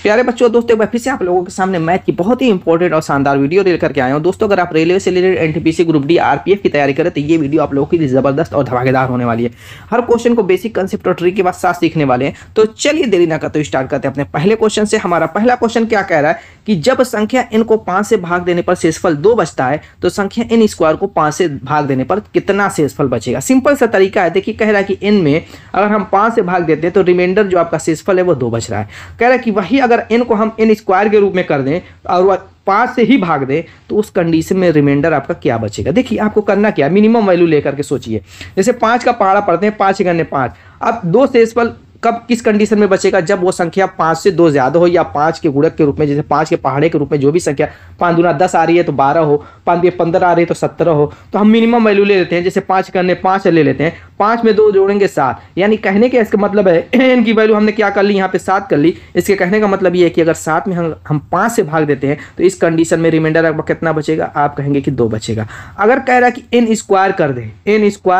प्यारे बच्चों, दोस्तों एक बार फिर से आप लोगों के सामने मैथ की बहुत ही इंपॉर्टेंट और शानदार वीडियो लेकर के आया हूं। दोस्तों अगर आप रेलवे से related NTPC group D RPF की तैयारी करें तो ये वीडियो आप लोगों के लिए जबरदस्त और धमाकेदार होने वाली है। हर क्वेश्चन को बेसिक कंसेप्ट और ट्रिक के बाद साथ सीखने वाले हैं। तो चलिए देरी ना करते हुए स्टार्ट करते हैं अपने पहले क्वेश्चन से। हमारा पहला क्वेश्चन क्या कह रहा है कि जब संख्या n को 5 से भाग देने पर शेषफल 2 बचता है तो संख्या n स्क्वायर को 5 से भाग देने पर कितना शेषफल बचेगा। सिंपल सा तरीका है। देखिए कह रहा है कि n में अगर हम 5 से भाग देते हैं तो रिमाइंडर जो आपका शेषफल है वो 2 बच रहा है। कह रहा है कि वही अगर n को हम n स्क्वायर के रूप में कर दें और 5 से ही भाग दें तो उस कंडीशन में रिमाइंडर आपका क्या बचेगा। देखिए आपको करना क्या है, मिनिमम वैल्यू लेकर के सोचिए। जैसे 5 का पहाड़ा पढ़ते हैं, 5 × 5। अब 2 शेषफल कब किस कंडीशन में बचेगा, जब वो संख्या 5 से 2 ज्यादा हो या 5 के गुणक के रूप में, जैसे 5 के पहाड़े के रूप में जो भी संख्या 5 दूना 10 आ रही है तो 12 हो, 5 दूना 15 आ रही है तो 17 हो। तो हम मिनिमम वैल्यू ले लेते हैं। जैसे 5 × 5 ले लेते हैं, 5 में 2 जोड़ेंगे 7। यानी कहने का इसका मतलब है n की वैल्यू हमने क्या कर ली, यहाँ पे 7 कर ली। इसके कहने का मतलब ये है कि अगर 7 में हम 5 से भाग देते हैं तो इस कंडीशन में रिमाइंडर आपका कितना बचेगा, आप कहेंगे कि 2 बचेगा। अगर कह रहा है कि n स्क्वायर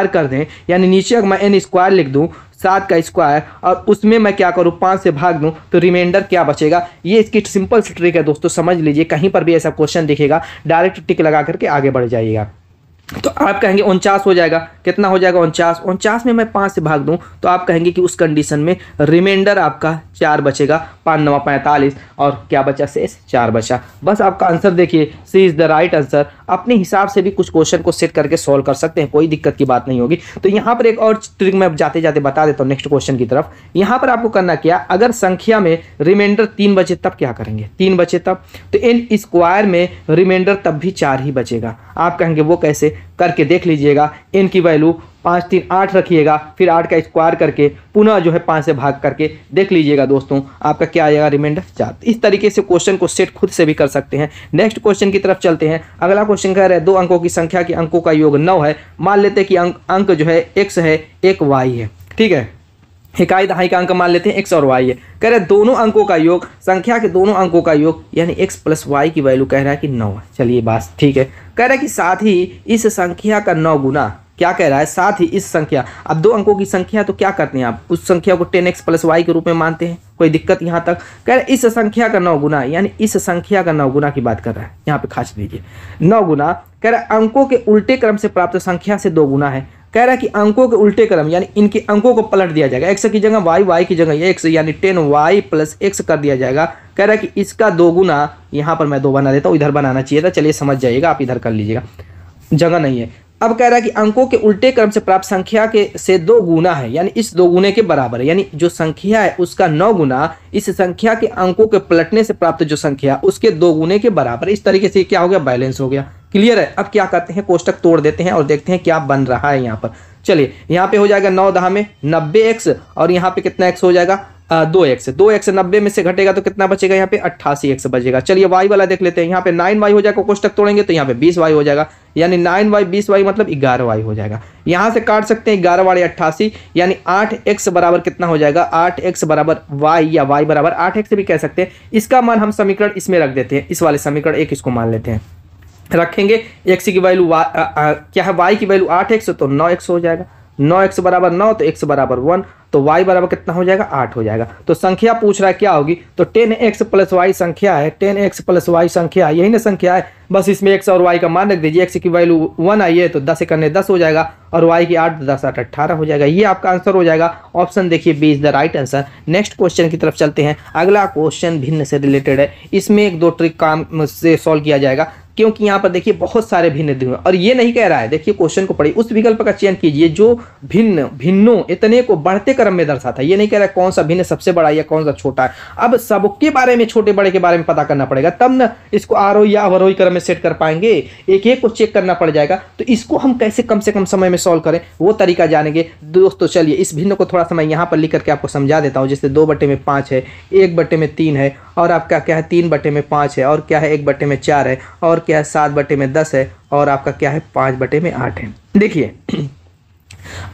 कर दें, यानी नीचे अगर मैं n स्क्वायर लिख दूं 7 का स्क्वायर और उसमें मैं क्या करूं 5 से भाग दूं तो रिमाइंडर क्या बचेगा। ये इसकी सिंपल सी ट्रिक है दोस्तों, समझ लीजिए। कहीं पर भी ऐसा क्वेश्चन दिखेगा डायरेक्ट टिक लगा करके आगे बढ़ जाइएगा। तो आप कहेंगे 49 हो जाएगा। कितना हो जाएगा 49 में मैं 5 से भाग दूं तो आप कहेंगे कि उस कंडीशन में रिमाइंडर आपका 4 बचेगा। 5 9 45 और क्या बचा शेष 4 बचा। बस आपका आंसर देखिए, सी इज द राइट आंसर। अपने हिसाब से भी कुछ क्वेश्चन को सेट करके सॉल्व कर सकते हैं, कोई दिक्कत की बात नहीं होगी। तो यहाँ पर एक और ट्रिक मैं जाते जाते बता देता हूँ नेक्स्ट क्वेश्चन की तरफ। यहाँ पर आपको करना क्या, अगर संख्या में रिमाइंडर 3 बचे तब क्या करेंगे, 3 बचे तब तो n स्क्वायर में रिमाइंडर तब भी 4 ही बचेगा। आप कहेंगे वो कैसे, करके देख लीजिएगा। n की वैल्यू 5 3 8 रखिएगा, फिर 8 का स्क्वायर करके पुनः जो है 5 से भाग करके देख लीजिएगा दोस्तों, आपका क्या आएगा रिमाइंडर 4। इस तरीके से क्वेश्चन को सेट खुद से भी कर सकते हैं। नेक्स्ट क्वेश्चन की तरफ चलते हैं। अगला क्वेश्चन कह रहा है 2 अंकों की संख्या के अंकों का योग 9 है। मान लेते हैं कि अंक जो है x है, एक y है, ठीक है। इकाई दहाई का अंक मान लेते हैं x और y है। कह रहे हैं दोनों अंकों का योग, संख्या के दोनों अंकों का योग यानी x + y की वैल्यू कह रहा है कि 9 है। चलिए बात ठीक है। कह रहा है कि साथ ही इस संख्या का 9 गुना, क्या कह रहा है, साथ ही इस संख्या, अब 2 अंकों की संख्या तो क्या करते हैं आप, उस संख्या को 10x + y के रूप में मानते हैं। कोई दिक्कत यहाँ तक। कह रहे इस संख्या का 9 गुना, यानी इस संख्या का 9 गुना की बात कर रहा है। यहाँ पे खास लीजिए 9 गुना। कह रहा है अंकों के उल्टे क्रम से प्राप्त संख्या से 2 गुना है। कह रहा है कि अंकों के उल्टे क्रम यानी इनके अंकों को पलट दिया जाएगा। x की जगह y की जगह x, यानी 10y + x कर दिया जाएगा। कह रहा है कि इसका 2 गुना, यहाँ पर मैं 2 बना देता हूँ, इधर बनाना चाहिए था, चलिए समझ जाइएगा, आप इधर कर लीजिएगा, जगह नहीं है। अब कह रहा है कि अंकों के उल्टे क्रम से प्राप्त संख्या के से 2 गुना है, यानी इस 2 गुने के बराबर है। यानी जो संख्या है उसका 9 गुना इस संख्या के अंकों के पलटने से प्राप्त जो संख्या उसके 2 गुने के बराबर। इस तरीके से क्या हो गया, बैलेंस हो गया। क्लियर है। अब क्या करते हैं, कोष्टक तोड़ देते हैं और देखते हैं क्या बन रहा है यहाँ पर। चलिए यहाँ पे हो जाएगा 9 10 में 90x और यहाँ पे कितना x हो जाएगा 2x। 2x 90 में से घटेगा तो कितना बचेगा, यहाँ पे 88x बचेगा। चलिए y वाला देख लेते हैं। यहाँ पे 9y हो जाएगा, कोष्टक तोड़ेंगे तो यहाँ पे 20y हो जाएगा, यानी 9y 20y मतलब 11y हो जाएगा। यहाँ से काट सकते हैं 11 वाले 88, यानी 8x बराबर कितना हो जाएगा, 8x बराबर y या y बराबर 8x भी कह सकते हैं। इसका मान हम समीकरण इसमें रख देते हैं, इस वाले समीकरण 1 इसको मान लेते हैं। रखेंगे x की वैल्यू क्या है, y की वैल्यू 8x तो 9x हो जाएगा। 9x बराबर 9 तो x बराबर 1 तो y बराबर कितना हो जाएगा 8 हो जाएगा। तो संख्या पूछ रहा है क्या होगी, तो 10x + y संख्या है, 10x + y संख्या यही ना संख्या है। बस इसमें x और y का मान रख दीजिए। x की वैल्यू 1 आई है तो 10 × 10 हो जाएगा और y की 8 10 8 18 हो जाएगा। ये आपका आंसर हो जाएगा। ऑप्शन देखिए B is the right answer. Next question की तरफ चलते हैं। अगला क्वेश्चन भिन्न से रिलेटेड है। इसमें 1 2 ट्रिक काम से सॉल्व किया जाएगा, क्योंकि यहाँ पर देखिए बहुत सारे भिन्न दिए और ये नहीं कह रहा है, देखिए क्वेश्चन को पढ़िए, उस विकल्प का चयन कीजिए जो भिन्नों इतने को बढ़ते क्रम में दर्शाता है। ये नहीं कह रहा है कौन सा भिन्न सबसे बड़ा या कौन सा छोटा है। अब सबके बारे में, छोटे बड़े के बारे में पता करना पड़ेगा, तब ना इसको आरोही या अवरोही क्रम में सेट कर पाएंगे। एक एक को चेक करना पड़ जाएगा। तो इसको हम कैसे कम से कम समय में सॉल्व करें वो तरीका जानेंगे दोस्तों। चलिए इस भिन्न को थोड़ा सा मैं यहाँ पर लिख करके आपको समझा देता हूँ। जैसे 2/5 है, 1/3 है, और आपका क्या है 3/5 है, और क्या है 1/4 है, और क्या है 7/10 है, और आपका क्या है 5/8 है। देखिए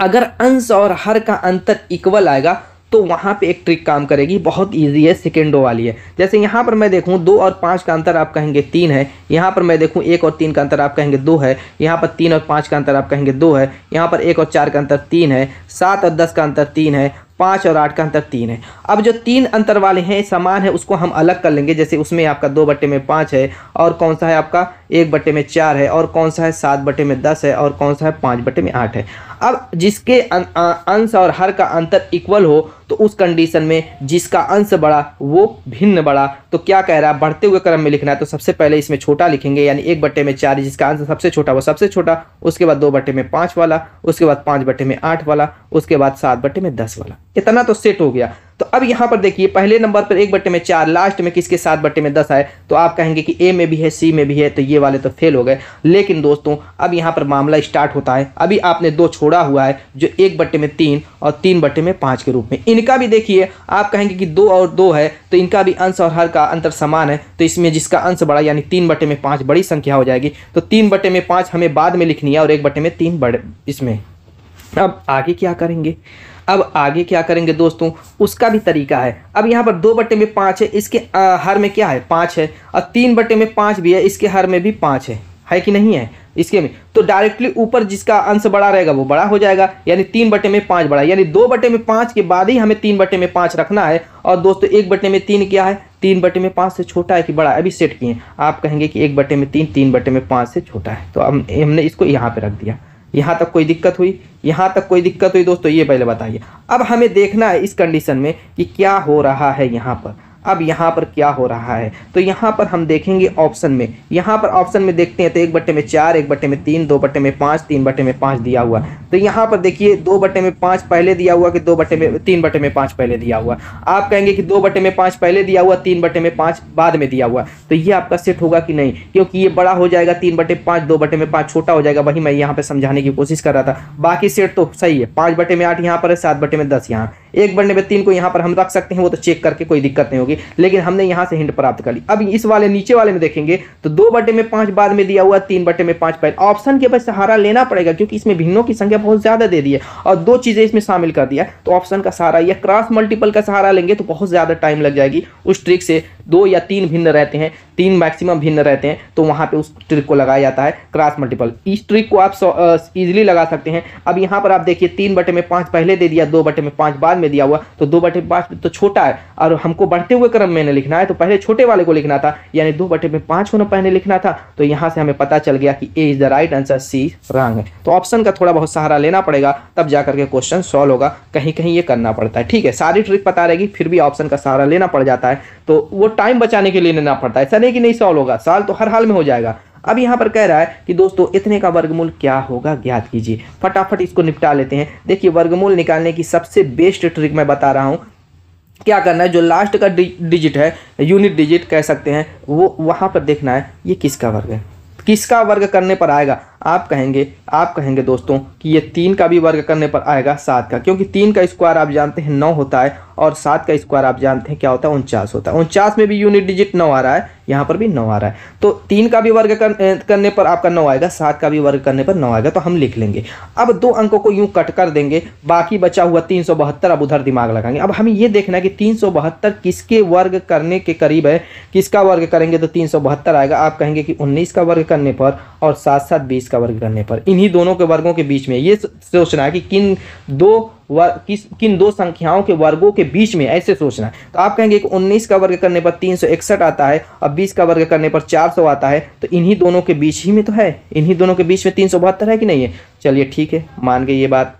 अगर अंश और हर का अंतर इक्वल आएगा तो वहाँ पे एक ट्रिक काम करेगी, बहुत इजी है, सेकेंडो वाली है। जैसे यहाँ पर मैं देखूँ 2 और 5 का अंतर आप कहेंगे 3 है, यहाँ पर मैं देखूँ 1 और 3 का अंतर आप कहेंगे 2 है, यहाँ पर 3 और 5 का अंतर आप कहेंगे 2 है, यहाँ पर 1 और 4 का अंतर 3 है, 7 और 10 का अंतर 3 है, 5 और 8 का अंतर 3 है। अब जो 3 अंतर वाले हैं समान है उसको हम अलग कर लेंगे। जैसे उसमें आपका 2/5 है, और कौन सा है आपका 1/4 है, और कौन सा है 7/10 है, और कौन सा है 5/8 है। अब जिसके अंश और हर का अंतर इक्वल हो तो उस कंडीशन में जिसका अंश बड़ा वो भिन्न बड़ा। तो क्या कह रहा है, बढ़ते हुए क्रम में लिखना है। तो सबसे पहले इसमें छोटा लिखेंगे, यानी 1/4 जिसका अंश सबसे छोटा वो सबसे छोटा, उसके बाद 2/5 वाला, उसके बाद 5/8 वाला, उसके बाद 7/10 वाला। इतना तो सेट हो गया। तो अब यहाँ पर देखिए पहले नंबर पर 1/4, लास्ट में किसके 7/10 आए, तो आप कहेंगे कि ए में भी है सी में भी है, तो ये वाले तो फेल हो गए। लेकिन दोस्तों अब यहाँ पर मामला स्टार्ट होता है। अभी आपने 2 छोड़ा हुआ है जो 1/3 और 3/5 के रूप में। इनका भी देखिए आप कहेंगे कि 2 और 2 है तो इनका भी अंश और हर का अंतर समान है, तो इसमें जिसका अंश बड़ा यानी 3/5 बड़ी संख्या हो जाएगी। तो 3/5 हमें बाद में लिखनी है और 1/3 बड़े इसमें। अब आगे क्या करेंगे, अब आगे क्या करेंगे दोस्तों, उसका भी तरीका है। अब यहाँ पर 2/5 है, इसके हर में क्या है 5 है, और 3/5 भी है, इसके हर में भी 5 है कि नहीं है इसके में। तो डायरेक्टली ऊपर जिसका अंश बड़ा रहेगा वो बड़ा हो जाएगा, यानी 3/5 बड़ा, यानी 2/5 के बाद ही हमें 3/5 रखना है। और दोस्तों 1/3 क्या है, 3/5 से छोटा है कि बड़ा है, अभी सेट किए। आप कहेंगे कि 1/3 3/5 से छोटा है, तो हमने इसको यहाँ पे रख दिया। यहाँ तक कोई दिक्कत हुई, यहाँ तक कोई दिक्कत हुई दोस्तों, ये पहले बताइए। अब हमें देखना है इस कंडीशन में कि क्या हो रहा है यहाँ पर। अब यहाँ पर क्या हो रहा है, तो यहाँ पर हम देखेंगे ऑप्शन में। यहाँ पर ऑप्शन में देखते हैं तो 1/4, 1/3, 2/5, 3/5 दिया हुआ। तो यहाँ पर देखिए 2/5 पहले दिया हुआ कि 3/5 पहले दिया हुआ। आप कहेंगे कि 2/5 पहले दिया हुआ, 3/5 बाद में दिया हुआ। तो ये आपका सेट होगा कि नहीं, क्योंकि ये बड़ा हो जाएगा 3/5, 2/5 छोटा हो जाएगा। वही मैं यहाँ पे समझाने की कोशिश कर रहा था। बाकी सेट तो सही है, 5/8 यहाँ पर है, 7/10 यहाँ, 1/3 को यहाँ पर हम रख सकते हैं, वो तो चेक करके कोई दिक्कत नहीं होगी। लेकिन हमने यहां से हिंट प्राप्त कर ली। अब इस वाले नीचे वाले में देखेंगे तो 2/5 बाद में दिया हुआ, 3/5 पहले। ऑप्शन के बस सहारा लेना पड़ेगा क्योंकि इसमें भिन्नों की संख्या बहुत ज्यादा दे दी है और 2 चीजें इसमें शामिल कर दिया। तो ऑप्शन का सहारा या क्रॉस मल्टीपल का सहारा लेंगे तो बहुत ज्यादा टाइम लग जाएगी। उस ट्रिक से 2 या 3 भिन्न रहते हैं, 3 मैक्सिमम भिन्न रहते हैं, तो वहां पे उस ट्रिक को लगाया जाता है क्रॉस मल्टीपल। इस ट्रिक को आप इजीली लगा सकते हैं। अब यहां पर आप देखिए 3/5 पहले दे दिया, 2/5 बाद में दिया हुआ, तो 2/5 तो छोटा है और हमको बढ़ते हुए क्रम में लिखना है, तो पहले छोटे वाले को लिखना था, यानी 2/5 को पहले लिखना था। तो यहां से हमें पता चल गया कि A is the right answer, C wrong है। तो ऑप्शन का थोड़ा बहुत सहारा लेना पड़ेगा, तब जाकर के क्वेश्चन सॉल्व होगा। कहीं कहीं ये करना पड़ता है, ठीक है। सारी ट्रिक पता रहेगी फिर भी ऑप्शन का सहारा लेना पड़ जाता है, तो वो टाइम बचाने के लिए लेना पड़ता है। ऐसा नहीं कि नहीं सॉल्व होगा, सॉल्व तो हर हाल में हो जाएगा। अब यहाँ पर कह रहा है कि दोस्तों इतने का वर्गमूल क्या होगा ज्ञात कीजिए। फटाफट इसको निपटा लेते हैं। देखिए वर्गमूल निकालने की सबसे बेस्ट ट्रिक मैं बता रहा हूँ। क्या करना है, जो लास्ट का डिजिट है, यूनिट डिजिट कह सकते हैं, वो वहाँ पर देखना है ये किसका वर्ग है। किसका वर्ग करने पर आएगा, आप कहेंगे दोस्तों कि ये 3 का भी वर्ग करने पर आएगा 7 का, क्योंकि 3 का स्क्वायर आप जानते हैं 9 होता है और 7 का स्क्वायर आप जानते हैं क्या होता है 49 होता है। 49 में भी यूनिट डिजिट 9 आ रहा है, यहाँ पर भी 9 आ रहा है। तो 3 का भी वर्ग करने पर आपका 9 आएगा, 7 का भी वर्ग करने पर 9 आएगा, तो हम लिख लेंगे। अब 2 अंकों को यूं कट कर देंगे, बाकी बचा हुआ 372, अब उधर दिमाग लगाएंगे। अब हमें ये देखना है कि 372 किसके वर्ग करने के करीब है, किसका वर्ग करेंगे तो 372 आएगा। आप कहेंगे कि 19 का वर्ग करने पर और 7 20 का वर्ग करने पर, इन्हीं दोनों के वर्गों के बीच में ये सोचना है कि किन दो संख्याओं के वर्गों के बीच में, ऐसे सोचना है। तो आप कहेंगे कि 19 का वर्ग करने पर 361 आता है और 20 का वर्ग करने पर 400 आता है, तो इन्हीं दोनों के बीच ही में तो है, इन्हीं दोनों के बीच में 372 है कि नहीं है। चलिए ठीक है, मान गए ये बात।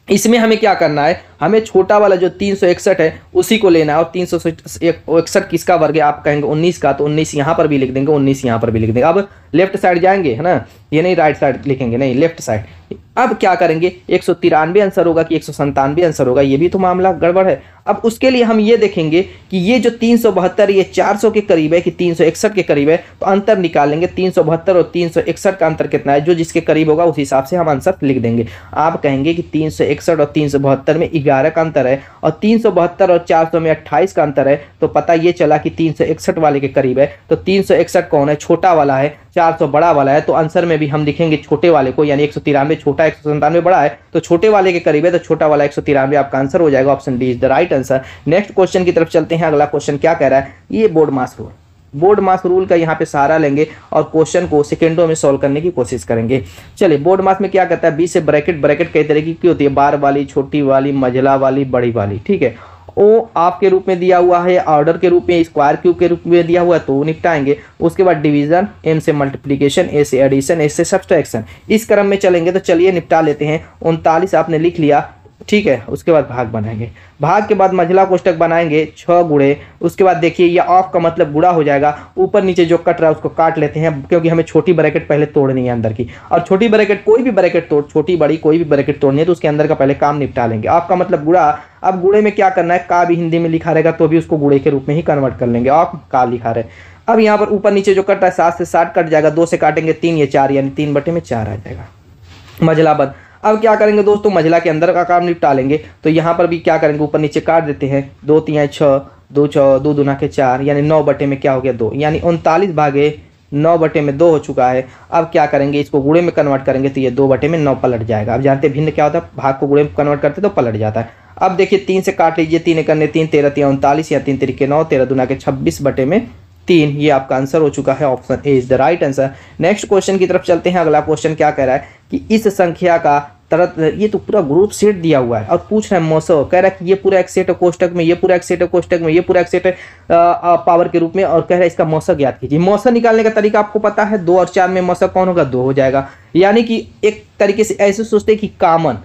इसमें हमें क्या करना है, हमें छोटा वाला जो 361 है उसी को लेना है, और 361 किसका वर्ग है, आप कहेंगे 19 का, तो 19 यहाँ पर भी लिख देंगे, 19 यहाँ पर भी लिख देंगे। अब लेफ्ट साइड जाएंगे, है ना, ये नहीं राइट साइड लिखेंगे, नहीं लेफ्ट साइड। अब क्या करेंगे, 193 आंसर होगा कि 197 आंसर होगा, ये भी तो मामला गड़बड़ है। अब उसके लिए हम ये देखेंगे कि ये जो 372 ये 400 के करीब है कि 361 के करीब है, तो अंतर निकालेंगे। 372 और 361 का अंतर कितना है, जो जिसके करीब होगा उस हिसाब से हम आंसर लिख देंगे। आप कहेंगे कि 361 और 372 में 11 का अंतर है और 372 और 400 में 28 का अंतर है, तो पता ये चला कि 361 वाले के करीब है। तो 361 कौन है, छोटा वाला है, 400 बड़ा वाला है, तो आंसर में भी हम लिखेंगे छोटे वाले को, यानी 193 छोटा, 197 बड़ा है, तो छोटे वाले के करीब है, तो छोटा वाला 193 आपका आंसर हो जाएगा। Option D is the right answer. Next question की तरफ चलते हैं। अगला क्वेश्चन क्या कह रहा है, ये बोर्ड मास रूल। बोर्ड मास रूल का यहाँ पे सहारा लेंगे और क्वेश्चन को सेकेंडों में सॉल्व करने की कोशिश करेंगे। चलिए, बोर्ड मास में क्या कहता है, 20 से ब्रैकेट, ब्रैकेट कई तरह की होती है, बार वाली, छोटी वाली, मंझला वाली, बड़ी वाली, ठीक है। ओ आप के रूप में दिया हुआ है, ऑर्डर के रूप में, स्क्वायर क्यूब के रूप में दिया हुआ है, तो निपटाएंगे। उसके बाद डिवीजन, एम से मल्टीप्लिकेशन, ए से एडिशन, ए से सब्सट्रैक्शन, इस क्रम में चलेंगे। तो चलिए निपटा लेते हैं। 39 आपने लिख लिया, ठीक है। उसके बाद भाग बनाएंगे, भाग के बाद मंझला कोष्टक बनाएंगे 6 गुणे। उसके बाद देखिए ये ऑफ का मतलब गुणा हो जाएगा, ऊपर नीचे जो कट रहा है उसको काट लेते हैं, क्योंकि हमें छोटी ब्रैकेट पहले तोड़नी है अंदर की। और छोटी ब्रैकेट, कोई भी ब्रैकेट तोड़, छोटी बड़ी कोई भी ब्रैकेट तोड़नी है तो उसके अंदर का पहले काम निपटा लेंगे। ऑफ का मतलब गुणा। अब गुणे में क्या करना है, का भी हिंदी में लिखा रहेगा तो भी उसको गुणे के रूप में ही कन्वर्ट कर लेंगे। ऑफ का लिखा रहे। अब यहाँ पर ऊपर नीचे जो कट रहा है 7 से 60 कट जाएगा, 2 से काटेंगे 3, ये 4, यानी 3/4 आ जाएगा। मंझला बंद। अब क्या करेंगे दोस्तों, मंझला के अंदर का काम निपटा लेंगे। तो यहाँ पर भी क्या करेंगे, ऊपर नीचे काट देते हैं, 2 3 6, 2 6, 2 दूना के 4, यानी 9 बटे में क्या हो गया 2, यानी 39 भागे 9 बटे में 2 हो चुका है। अब क्या करेंगे, इसको गुणे में कन्वर्ट करेंगे तो ये 2 बटे में 9 पलट जाएगा। अब जानते हैं भिन्न क्या होता है, भाग को गुणे में कन्वर्ट करते तो पलट जाता है। अब देखिए 3 से काट लीजिए, 3 करने 3, 13 3 39, या 3 3 9, 13 दूना के 26 बटे में 3। ये आपका आंसर हो चुका है, option A is the right answer. Next question की तरफ चलते हैं। अगला क्वेश्चन क्या कह रहा है कि इस संख्या का ये तो पूरा ग्रुप सेट दिया हुआ है और पूछ रहा है मौसो, कह रहा है कि ये पूरा एक सेट है कोष्टक में, ये पूरा एक सेट है कोष्टक में, ये पूरा एक सेट है पावर के रूप में, और कह रहा है इसका मौसक ज्ञात कीजिए। मौसक निकालने का तरीका आपको पता है, 2 और 4 में मौसक कौन होगा, 2 हो जाएगा। यानी कि एक तरीके से ऐसे सोचते हैं कि कॉमन,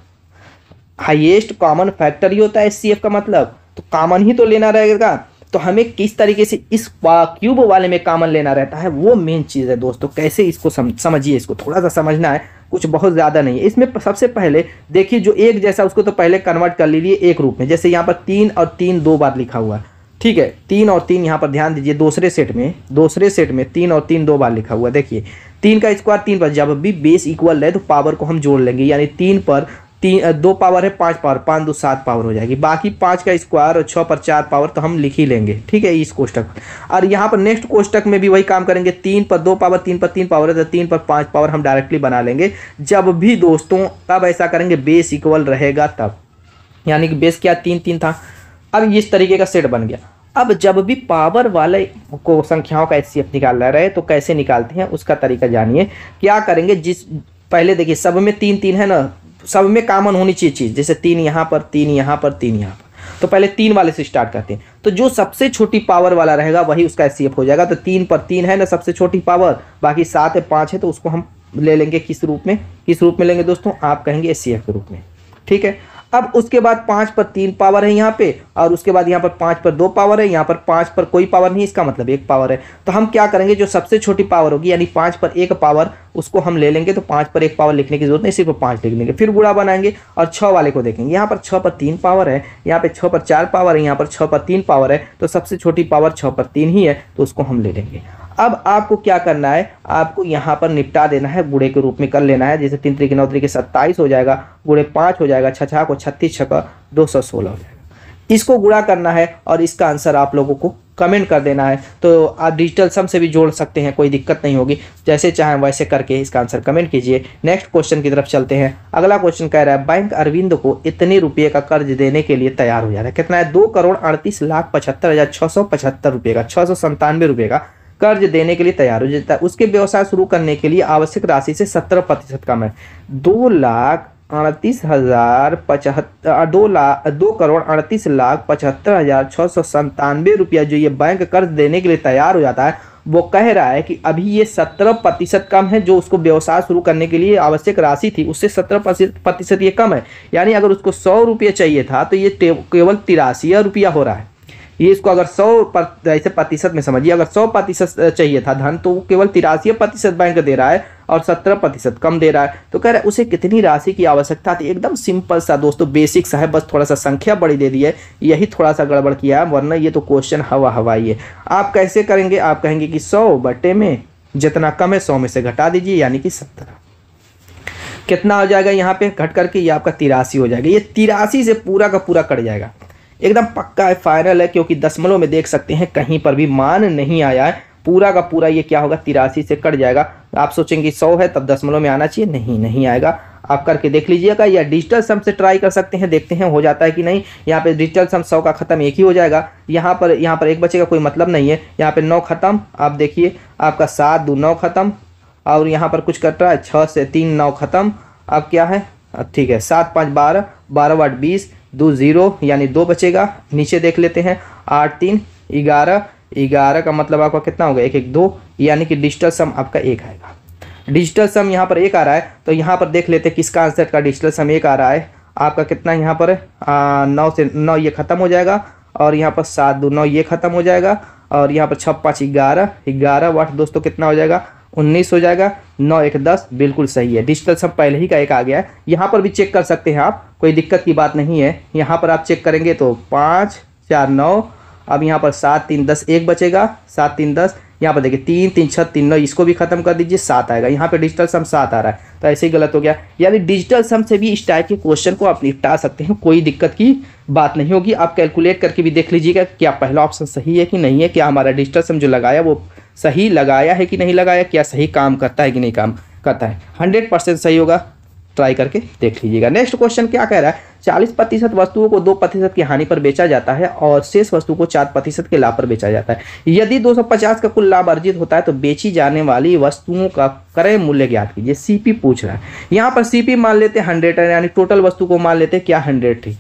हाईएस्ट कॉमन फैक्टर ही होता है एचसीएफ का मतलब, तो कॉमन ही तो लेना रहेगा। तो हमें किस तरीके से इस क्यूब वाले में कॉमन लेना रहता है, वो मेन चीज़ है दोस्तों। कैसे इसको समझिए, इसको थोड़ा सा समझना है, कुछ बहुत ज़्यादा नहीं है इसमें। सबसे पहले देखिए जो एक जैसा उसको तो पहले कन्वर्ट कर लीजिए एक रूप में। जैसे यहाँ पर 3 और 3 2 बार लिखा हुआ है, ठीक है। 3 और 3 यहाँ पर ध्यान दीजिए, दूसरे सेट में 3 और 3 2 बार लिखा हुआ है। देखिए 3 का स्क्वायर 3 पर, जब भी बेस इक्वल है तो पावर को हम जोड़ लेंगे, यानी 3 पर 2 पावर है 5 पावर, 5 2 7 पावर हो जाएगी। बाकी 5 का स्क्वायर और 6 पर 4 पावर तो हम लिख ही लेंगे, ठीक है, इस कोष्टक। और यहाँ पर नेक्स्ट कोष्टक में भी वही काम करेंगे, 3 पर 2 पावर, 3 पर 3 पावर है तो 3 पर 5 पावर हम डायरेक्टली बना लेंगे। जब भी दोस्तों तब ऐसा करेंगे बेस इक्वल रहेगा तब, यानी कि बेस क्या 3 3 था। अब इस तरीके का सेट बन गया। अब जब भी पावर वाले को संख्याओं का एचसीएफ निकाल रहे तो कैसे निकालते हैं उसका तरीका जानिए। क्या करेंगे, जिस पहले देखिए सब में 3 3 है ना, सब में कॉमन होनी चाहिए चीज़। जैसे 3 यहाँ पर, 3 यहाँ पर, 3 यहाँ पर, तो पहले 3 वाले से स्टार्ट करते हैं। तो जो सबसे छोटी पावर वाला रहेगा वही उसका एचसीएफ हो जाएगा। तो 3 पर 3 है ना सबसे छोटी पावर, बाकी 7 है 5 है, तो उसको हम ले लेंगे किस रूप में, किस रूप में लेंगे दोस्तों, आप कहेंगे एचसीएफ के रूप में, ठीक है। अब उसके बाद 5 पर 3 पावर है यहाँ पे, और उसके बाद यहाँ पर 5 पर 2 पावर है, यहाँ पर 5 पर कोई पावर नहीं, इसका मतलब 1 पावर है। तो हम क्या करेंगे, जो सबसे छोटी पावर होगी यानी 5 पर 1 पावर, उसको हम ले लेंगे। तो 5 पर 1 पावर लिखने की जरूरत नहीं, सिर्फ 5 लिख लेंगे। फिर गुणा बनाएंगे और 6 वाले को देखेंगे, यहाँ पर 6 पर 3 पावर है, यहाँ पे 6 पर 4 पावर है, यहाँ पर 6 पर 3 पावर है, तो सबसे छोटी पावर 6 पर 3 ही है, तो उसको हम ले लेंगे। अब आपको क्या करना है, आपको यहाँ पर निपटा देना है, गुणे के रूप में कर लेना है। जैसे 3 3 9 3 27 हो जाएगा, गुणे 5 हो जाएगा, 6 को 36 6 216 हो जाएगा। इसको गुणा करना है और इसका आंसर आप लोगों को कमेंट कर देना है। तो आप डिजिटल सम से भी जोड़ सकते हैं, कोई दिक्कत नहीं होगी, जैसे चाहें वैसे करके इसका आंसर कमेंट कीजिए। नेक्स्ट क्वेश्चन की तरफ चलते हैं। अगला क्वेश्चन कह रहा है, बैंक अरविंद को इतने रुपये का कर्ज देने के लिए तैयार हो जा रहा है। कितना है, 2,38,75,675 रुपये का, 697 रुपये का कर्ज देने के लिए तैयार हो जाता है। उसके व्यवसाय शुरू करने के लिए आवश्यक राशि से 17% कम है। 2,38,75,697 रुपया जो ये बैंक कर्ज देने के लिए तैयार हो जाता है, वो कह रहा है कि अभी ये 17% कम है। जो उसको व्यवसाय शुरू करने के लिए आवश्यक राशि थी उससे 17% ये कम है। यानी अगर उसको 100 रुपये चाहिए था तो ये केवल 83 रुपया हो रहा है। ये इसको अगर 100 ऐसे प्रतिशत में समझिए, अगर 100% चाहिए था धन तो वो केवल 83% बैंक दे रहा है और 17% कम दे रहा है। तो कह रहा है उसे कितनी राशि की आवश्यकता थी। एकदम सिंपल सा दोस्तों, बेसिक सा है, बस थोड़ा सा संख्या बड़ी दे दी है, यही थोड़ा सा गड़बड़ किया है, वरना ये तो क्वेश्चन हवाई है। आप कैसे करेंगे, आप कहेंगे कि 100 बटे में जितना कम है 100 में से घटा दीजिए, यानी कि 17। कितना हो जाएगा यहाँ पे घट करके, ये आपका 83 हो जाएगा। ये 83 से पूरा का पूरा कट जाएगा, एकदम पक्का है, फाइनल है, क्योंकि दशमलव में देख सकते हैं कहीं पर भी मान नहीं आया है। पूरा का पूरा ये क्या होगा, 83 से कट जाएगा। आप सोचेंगे 100 है तब दशमलव में आना चाहिए, नहीं आएगा। आप करके देख लीजिएगा, या डिजिटल सम से ट्राई कर सकते हैं, देखते हैं हो जाता है कि नहीं। यहाँ पे डिजिटल सम 100 का खत्म एक ही हो जाएगा, यहाँ पर एक बचेगा, कोई मतलब नहीं है। यहाँ पे 9 खत्म, आप देखिए आपका 7 2 9 खत्म, और यहाँ पर कुछ कट रहा है 6 से 3 9 खत्म। अब क्या है, ठीक है 7 5 12, 12 8 20, 2 0 यानी 2 बचेगा। नीचे देख लेते हैं 8 3 11, 11 का मतलब आपका कितना होगा 1 1 2, यानी कि डिजिटल सम आपका 1 आएगा। डिजिटल सम यहाँ पर 1 आ रहा है, तो यहाँ पर देख लेते हैं किसका आंसर का डिजिटल सम 1 आ रहा है। आपका कितना यहाँ पर 9 से 9 ये खत्म हो जाएगा, और यहाँ पर 7 2 9 ये खत्म हो जाएगा, और यहाँ पर 6 5 11, 11 वाट दोस्तों कितना हो जाएगा 19 हो जाएगा। 9 1 10 बिल्कुल सही है, डिजिटल सम पहले ही का 1 आ गया है। यहाँ पर भी चेक कर सकते हैं आप, कोई दिक्कत की बात नहीं है। यहाँ पर आप चेक करेंगे तो 5 4 9, अब यहाँ पर 7 3 10 1 बचेगा, 7 3 10, यहाँ पर देखिए 3 3 6 3 9, इसको भी खत्म कर दीजिए 7 आएगा। यहाँ पे डिजिटल सम 7 आ रहा है, तो ऐसे ही गलत हो गया। यानी डिजिटल सम से भी इस टाइप के क्वेश्चन को आप निपटा सकते हैं, कोई दिक्कत की बात नहीं होगी। आप कैलकुलेट करके भी देख लीजिएगा क्या पहला ऑप्शन सही है कि नहीं है, क्या हमारा डिजिटल सम जो लगाया वो सही लगाया है कि नहीं लगाया, क्या सही काम करता है कि नहीं काम करता है। 100% सही होगा, ट्राई करके देख लीजिएगा। नेक्स्ट क्वेश्चन क्या कह रहा है, 40% वस्तुओं को 2% की हानि पर बेचा जाता है और शेष वस्तु को 4% के लाभ पर बेचा जाता है। यदि 250 का कुल लाभ अर्जित होता है तो बेची जाने वाली वस्तुओं का क्रय मूल्य ज्ञात कीजिए। सीपी पूछ रहा है, यहाँ पर सीपी मान लेते हैं 100 है, यानी टोटल वस्तु को मान लेते हैं क्या 100 थी।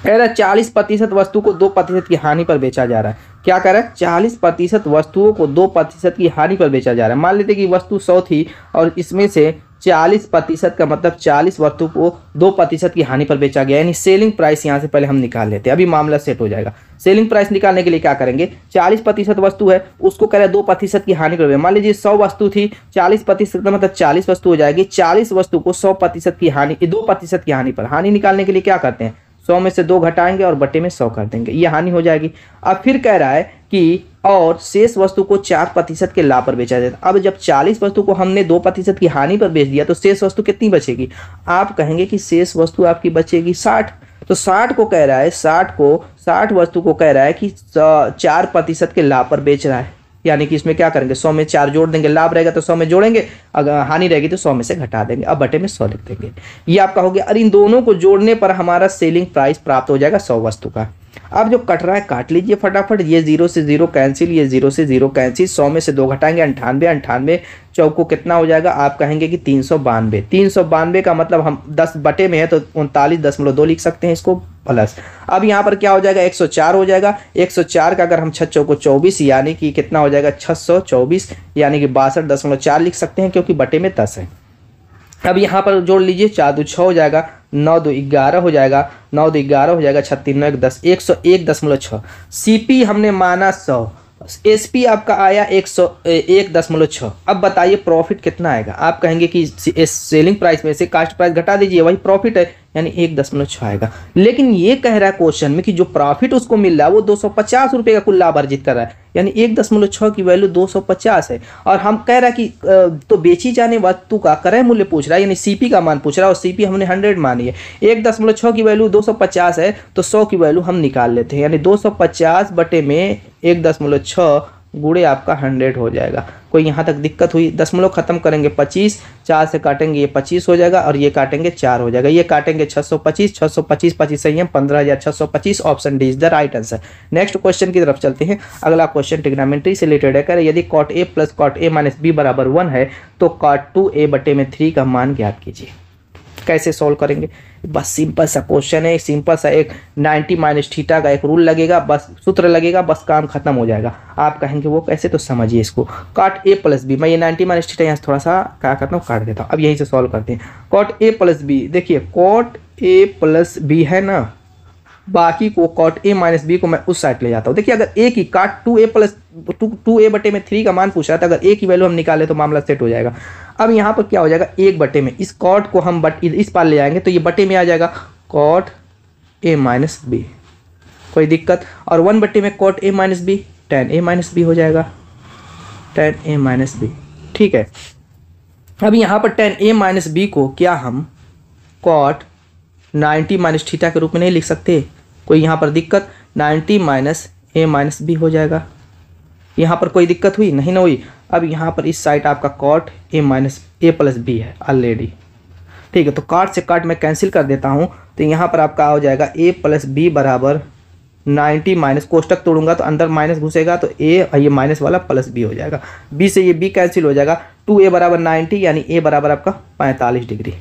कह रहा है 40% वस्तु को 2% की हानि पर बेचा जा रहा है। क्या कह रहा है 40% वस्तुओं को 2% की हानि पर बेचा जा रहा है। मान लेते कि वस्तु 100 थी और इसमें से 40% का मतलब 40 वस्तु को 2% की हानि पर बेचा गया, यानी सेलिंग प्राइस यहाँ से पहले हम निकाल लेते हैं, अभी मामला सेट हो जाएगा। सेलिंग प्राइस निकालने के लिए क्या करेंगे, 40% वस्तु है उसको कह रहे हैं 2% की हानि पर। मान लीजिए 100 वस्तु थी, 40% का मतलब 40 वस्तु हो जाएगी। 40 वस्तु को 100% की हानि 2% की हानि पर, हानि निकालने के लिए क्या करते हैं 100 में से 2 घटाएंगे और बटे में 100 कर देंगे, ये हानि हो जाएगी। अब फिर कह रहा है कि और शेष वस्तु को 4% के लाभ पर बेचा जाता है। अब जब 40 वस्तु को हमने 2% की हानि पर बेच दिया तो शेष वस्तु कितनी बचेगी, आप कहेंगे कि शेष वस्तु आपकी बचेगी 60। तो 60 को कह रहा है 60 वस्तु को कह रहा है कि 4% के लाभ पर बेच रहा है, यानी कि इसमें क्या करेंगे 100 में 4 जोड़ देंगे, लाभ रहेगा तो 100 में जोड़ेंगे, अगर हानि रहेगी तो 100 में से घटा देंगे, अब बटे में 100 लिख देंगे। ये आपका हो गया। और इन दोनों को जोड़ने पर हमारा सेलिंग प्राइस प्राप्त हो जाएगा 100 वस्तु का। अब जो कट रहा है काट लीजिए फटाफट, ये 0 से 0 कैंसिल, ये 0 से 0 कैंसिल, 100 में से 2 घटाएंगे 98, 98 चौको कितना हो जाएगा, आप कहेंगे कि 392। 392 का मतलब हम 10 बटे में है तो 39.2 लिख सकते हैं इसको प्लस। अब यहाँ पर क्या हो जाएगा 104 हो जाएगा। 104 का अगर हम 6 चौको 24 यानी कि कितना हो जाएगा 624, यानी कि 62.4 लिख सकते हैं क्योंकि बटे में 10 है। अब यहाँ पर जोड़ लीजिए 4 2 6 हो जाएगा, 9 2 11 हो जाएगा, 9 2 11 हो जाएगा, 36 9 1 10, 101.6। सीपी हमने माना 100, एसपी आपका आया 101.6। अब बताइए प्रॉफिट कितना आएगा, आप कहेंगे कि इस सेलिंग प्राइस में से कास्ट प्राइस घटा दीजिए, वही प्रॉफिट है, यानी 1.6 आएगा। लेकिन ये कह रहा है क्वेश्चन में कि जो प्रॉफिट उसको मिल रहा है वो 250 रुपये का कुल लाभ अर्जित कर रहा है, यानी 1.6 की वैल्यू 250 है। और हम कह रहा है कि तो बेची जाने वस्तु का क्रय मूल्य पूछ रहा है, यानी सीपी का मान पूछ रहा है, और सीपी हमने 100 मानी है। 1.6 की वैल्यू 250 है तो 100 की वैल्यू हम निकाल लेते हैं, यानी 250 बटे में 1.6 गुणे आपका 100 हो जाएगा। कोई यहाँ तक दिक्कत हुई, दशमलव खत्म करेंगे 25, 4 से काटेंगे ये 25 हो जाएगा, और ये काटेंगे 4 हो जाएगा, ये काटेंगे 625, 625 25 सही है 15,625, option D is the right answer. Next question की तरफ चलते हैं। अगला क्वेश्चन ट्रिग्नोमेट्री से रिलेटेड है। कह रहे यदि cot a plus cot a minus b बराबर 1 है तो cot 2a बटे में 3 का मान ज्ञात कीजिए। कैसे सॉल्व करेंगे, बस सिंपल सा क्वेश्चन है, सिंपल सा एक 90 माइनस थीटा का एक रूल लगेगा, बस सूत्र लगेगा, बस काम खत्म हो जाएगा। आप कहेंगे वो कैसे, तो समझिए इसको। cot a प्लस बी, मैं ये 90 माइनस थीटा यहाँ थोड़ा सा क्या करता हूँ काट देता हूँ, अब यहीं से सॉल्व करते हैं। cot a प्लस बी, देखिए cot a प्लस बी है ना, बाकी को cot a माइनस बी को मैं उस साइड ले जाता हूँ। देखिए अगर a की cot 2a प्लस 2a बटे में 3 का मान पूछ रहा था, अगर a की वैल्यू हम निकाले तो मामला सेट हो जाएगा। अब यहाँ पर क्या हो जाएगा 1 बटे में, इस cot को हम इस पार ले जाएंगे तो ये बटे में आ जाएगा cot a माइनस बी, कोई दिक्कत। और 1 बटे में cot a minus B, tan a minus B हो जाएगा, tan a माइनस बी, ठीक है। अब यहाँ पर tan a माइनस बी को क्या हम cot 90 माइनस थीटा के रूप में नहीं लिख सकते, कोई यहाँ पर दिक्कत, 90 माइनस a माइनस बी हो जाएगा। यहाँ पर कोई दिक्कत हुई नहीं ना हुई। अब यहाँ पर इस साइड आपका cot a minus a plus B है ऑलरेडी, ठीक है। तो काट से काट मैं कैंसिल कर देता हूँ, तो यहाँ पर आपका हो जाएगा a प्लस बी बराबर 90 माइनस, कोष्टक तोड़ूंगा तो अंदर माइनस घुसेगा तो a ये माइनस वाला प्लस b हो जाएगा, b से ये b कैंसिल हो जाएगा, 2a बराबर 90 यानी a बराबर आपका 45 डिग्री।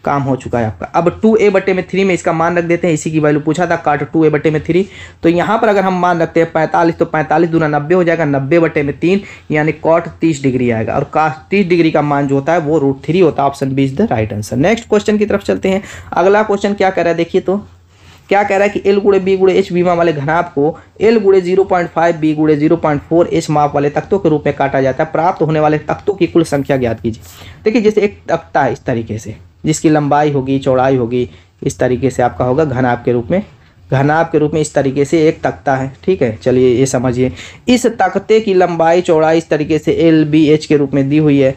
काम हो चुका है आपका। अब 2a/3 में इसका मान रख देते हैं, इसी की वैल्यू पूछा था, काट 2a/3। तो यहाँ पर अगर हम मान रखते हैं 45, तो 45 दूना 90 हो जाएगा, 90/3 यानी कॉट 30 डिग्री आएगा, और काट 30 डिग्री का मान जो होता है वो √3 होता है। Option B is the right answer. Next question की तरफ चलते हैं। अगला क्वेश्चन क्या कह रहा है, देखिए तो क्या कह रहा है कि L गुणे B गुणे H बीमा वाले घनाभ को L गुणे 0.5 B गुणे 0.4 H माप वाले तख्तों के रूप में काटा जाता है। प्राप्त होने वाले तख्तों की कुल संख्या ज्ञात कीजिए। देखिए जैसे एक तख्ता है इस तरीके से, जिसकी लंबाई होगी, चौड़ाई होगी, इस तरीके से आपका होगा घनाभ के रूप में, घनाभ के रूप में इस तरीके से एक तख्ता है। ठीक है, चलिए ये समझिए, इस तख्ते की लंबाई चौड़ाई इस तरीके से LBH के रूप में दी हुई है।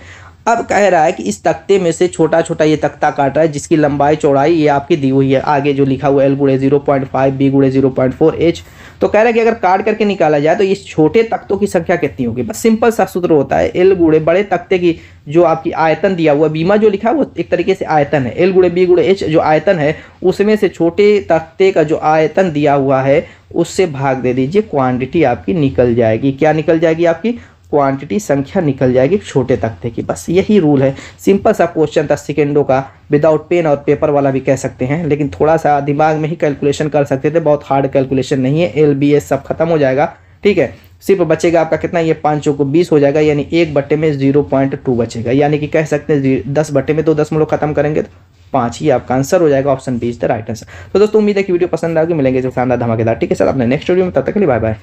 अब कह रहा है कि इस तख्ते में से छोटा छोटा ये तख्ता काट रहा है, जिसकी लंबाई चौड़ाई ये आपकी दी हुई है, आगे जो लिखा हुआ L गुणे 0.5 B गुणे 0.4 H। तो कह रहा है कि अगर काट करके निकाला जाए तो इस छोटे तख्तों की संख्या कितनी होगी। बस सिंपल सा सूत्र होता है, L गुणे बड़े तख्ते की जो आपकी आयतन दिया हुआ, बीमा जो लिखा है वो एक तरीके से आयतन है, L गुणे B गुणे H जो आयतन है, उसमें से छोटे तख्ते का जो आयतन दिया हुआ है उससे भाग दे दीजिए, क्वांटिटी आपकी निकल जाएगी। क्या निकल जाएगी आपकी? क्वांटिटी, संख्या निकल जाएगी छोटे तख्ते की। बस यही रूल है, सिंपल सा क्वेश्चन था सेकेंडों का, विदाउट पेन और पेपर वाला भी कह सकते हैं, लेकिन थोड़ा सा दिमाग में ही कैलकुलेशन कर सकते थे, बहुत हार्ड कैलकुलेशन नहीं है। LBS सब खत्म हो जाएगा। ठीक है, सिर्फ बचेगा आपका कितना, ये 5 को 20 हो जाएगा, यानी 1/0.2 बचेगा, यानी कि कह सकते हैं 10/2 दशमलव खत्म करेंगे तो 5 ही आपका आंसर हो जाएगा। Option B is the right answer. तो दोस्तों उम्मीद है कि वीडियो पसंद आएगी, मिलेंगे जो शानदार धमाकेदार। ठीक है सर, अपने नेक्स्ट वीडियो में, तब तक के लिए बाय बाय।